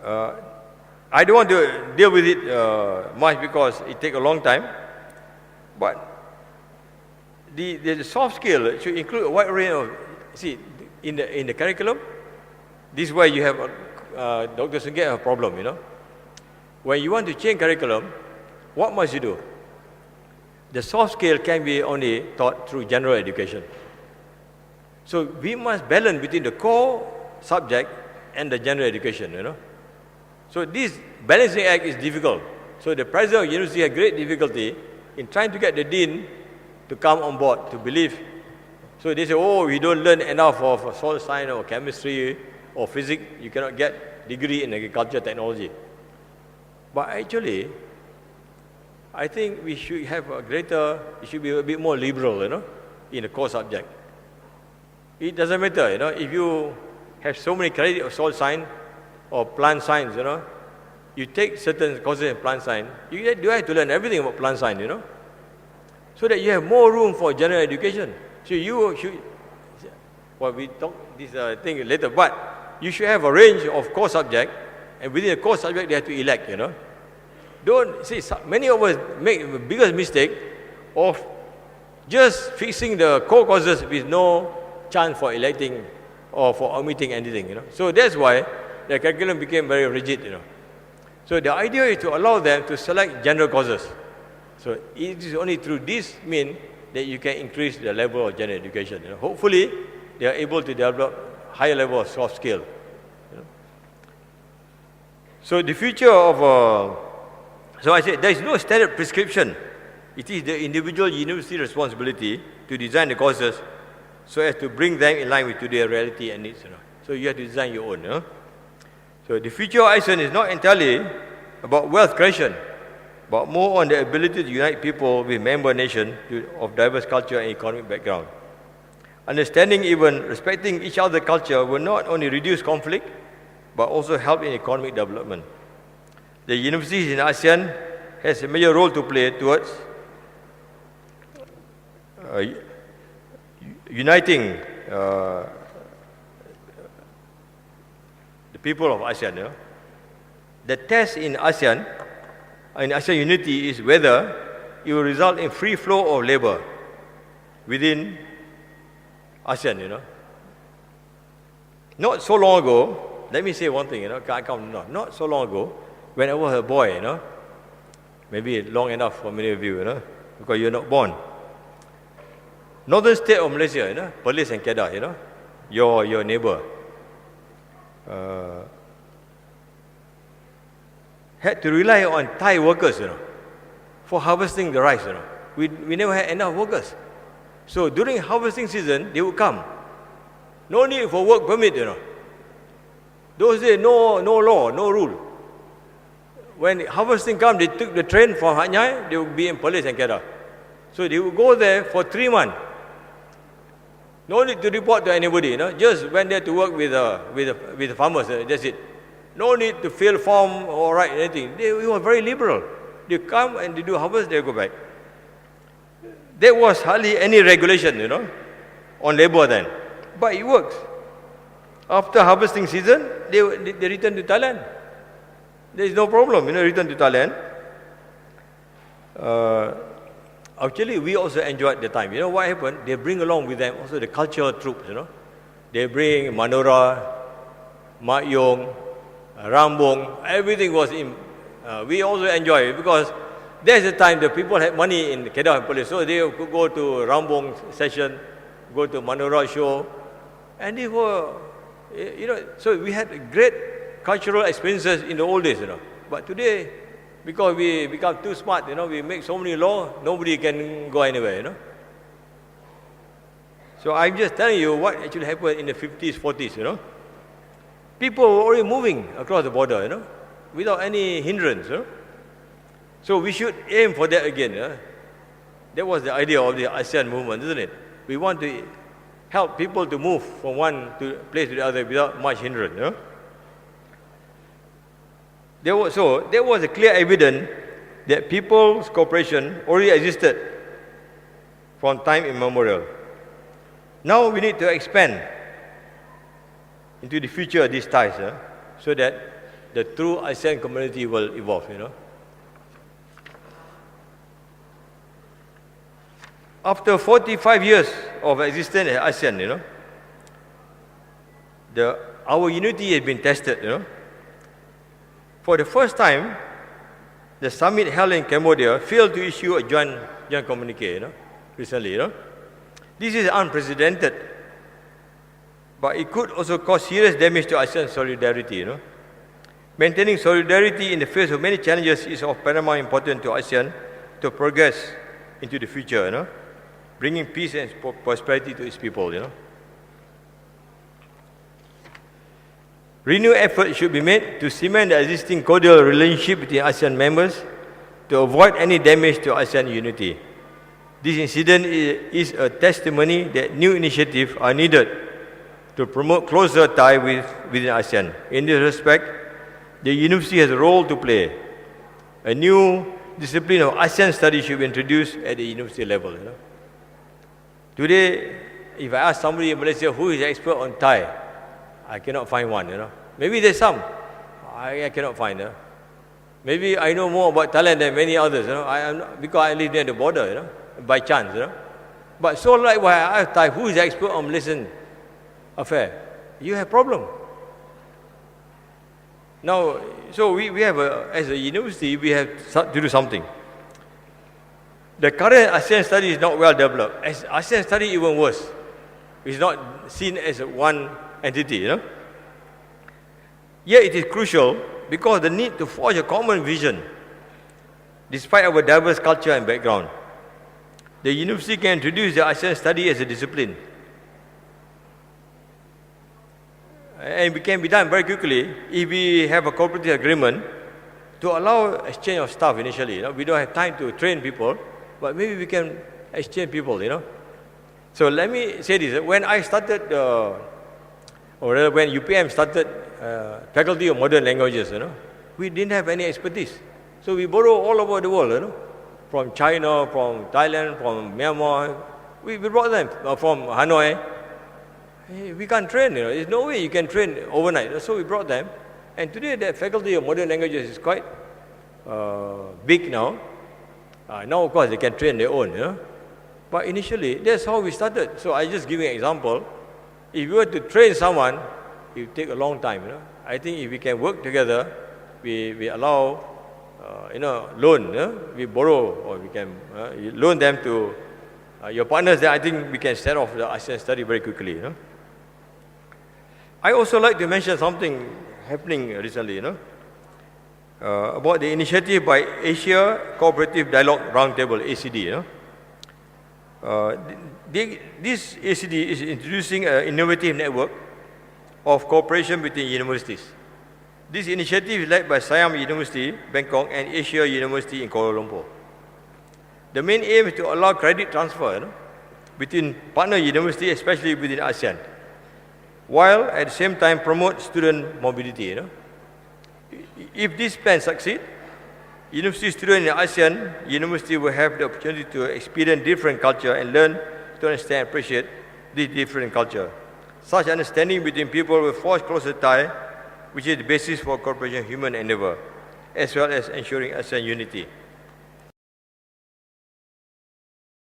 Uh, I don't want to deal with it much because it takes a long time. But the soft skill should include a wide range of, see, in the curriculum, this is where you have, Dr. Sungai have a problem, When you want to change curriculum, what must you do? The soft skill can be only taught through general education. So we must balance between the core subject and the general education, So this balancing act is difficult. So the president of the university had great difficulty in trying to get the dean to come on board, to believe. So they say, oh, we don't learn enough of soil science or chemistry or physics, you cannot get degree in agriculture technology. But actually, I think we should have it should be a bit more liberal, in the core subject. It doesn't matter, if you have so many credit of soil science or plant science, you take certain courses in plant science, you have to learn everything about plant science, so that you have more room for general education. So you should, we talk this thing later, but you should have a range of core subject, and within the core subject they have to elect, Don't see, many of us make the biggest mistake of just fixing the core courses with no chance for electing or for omitting anything, So that's why the curriculum became very rigid, So the idea is to allow them to select general courses. So it is only through this means that you can increase the level of general education. Hopefully, they are able to develop higher level of soft skill. So the future of, so I said there is no standard prescription. It is the individual university responsibility to design the courses so as to bring them in line with today's reality and needs. So you have to design your own. So the future of Iceland is not entirely about wealth creation, but more on the ability to unite people with member nations of diverse culture and economic background. Understanding, even respecting each other's culture will not only reduce conflict, but also help in economic development. The universities in ASEAN has a major role to play towards uniting the people of ASEAN. The test in ASEAN unity is whether it will result in free flow of labor within ASEAN, Not so long ago, let me say one thing, not so long ago, when I was a boy, maybe long enough for many of you, because you're not born. Northern state of Malaysia, Perlis and Kedah, your neighbor, had to rely on Thai workers, for harvesting the rice, We never had enough workers. So during harvesting season, they would come. No need for work permit, Those days, no law, no rule. When harvesting comes, they took the train from Hat Yai, they would be in Perlis and Kedah. So they would go there for 3 months. No need to report to anybody, Just went there to work with the farmers, that's it. No need to fill form or write anything. They were very liberal. They come and they do harvest, they go back. There was hardly any regulation, on labor then. But it works. After harvesting season, they return to Thailand. There is no problem, return to Thailand. Actually, we also enjoyed the time. What happened? They bring along with them also the cultural troops, They bring Manora, Mak Yong, Rambong, everything was in. We also enjoy it because there's the time the people had money in Kedah and Perlis, so they could go to Rambong session, go to Manora show, and they were, so we had great cultural experiences in the old days, But today, because we become too smart, we make so many laws, nobody can go anywhere, So I'm just telling you what actually happened in the 50s, 40s, People were already moving across the border, without any hindrance, So we should aim for that again, That was the idea of the ASEAN movement, isn't it? We want to help people to move from one place to the other without much hindrance, There was a clear evidence that people's cooperation already existed from time immemorial. Now we need to expand into the future of these ties, so that the true ASEAN community will evolve, After 45 years of existence at ASEAN, our unity has been tested, For the first time, the summit held in Cambodia failed to issue a joint communique, recently, This is unprecedented, but it could also cause serious damage to ASEAN solidarity, Maintaining solidarity in the face of many challenges is of paramount importance to ASEAN to progress into the future, Bringing peace and prosperity to its people, Renewed effort should be made to cement the existing cordial relationship between ASEAN members to avoid any damage to ASEAN unity. This incident is a testimony that new initiatives are needed to promote closer ties within ASEAN. In this respect, the university has a role to play. A new discipline of ASEAN studies should be introduced at the university level. Today, if I ask somebody in Malaysia who is an expert on Thai, I cannot find one, Maybe there's some. I cannot find, Maybe I know more about Thailand than many others, because I live near the border, by chance, But so likewise, I ask Thai, who is the expert on Malaysian affair? You have problem. Now, so we have, as a university, we have to do something. The current ASEAN study is not well developed. As ASEAN study, even worse. It's not seen as one entity, Yet it is crucial because the need to forge a common vision, despite our diverse culture and background. The university can introduce the ASEAN study as a discipline. And it can be done very quickly if we have a cooperative agreement to allow exchange of staff initially. We don't have time to train people, but maybe we can exchange people, So let me say this. When I started, or rather when UPM started Faculty of Modern Languages, we didn't have any expertise. So we borrow all over the world, from China, from Thailand, from Myanmar. We brought them from Hanoi. Hey, we can't train, There's no way you can train overnight. So we brought them. And today the Faculty of Modern Languages is quite big now. Now, of course, they can train their own, But initially, that's how we started. So I just give you an example. If you were to train someone, it will take a long time, I think if we can work together, we allow, loan, we borrow, or we can loan them to your partners, then I think we can set off the ASEAN study very quickly, I also like to mention something happening recently, about the initiative by Asia Cooperative Dialogue Roundtable, ACD, This ACD is introducing an innovative network of cooperation between universities. This initiative is led by Siam University, Bangkok, and Asia University in Kuala Lumpur. The main aim is to allow credit transfer between partner universities, especially within ASEAN, while at the same time promote student mobility. If this plan succeeds, university students in ASEAN university will have the opportunity to experience different culture and learn to understand and appreciate this different culture. Such understanding between people will forge closer ties, which is the basis for cooperation human endeavor, as well as ensuring ASEAN unity.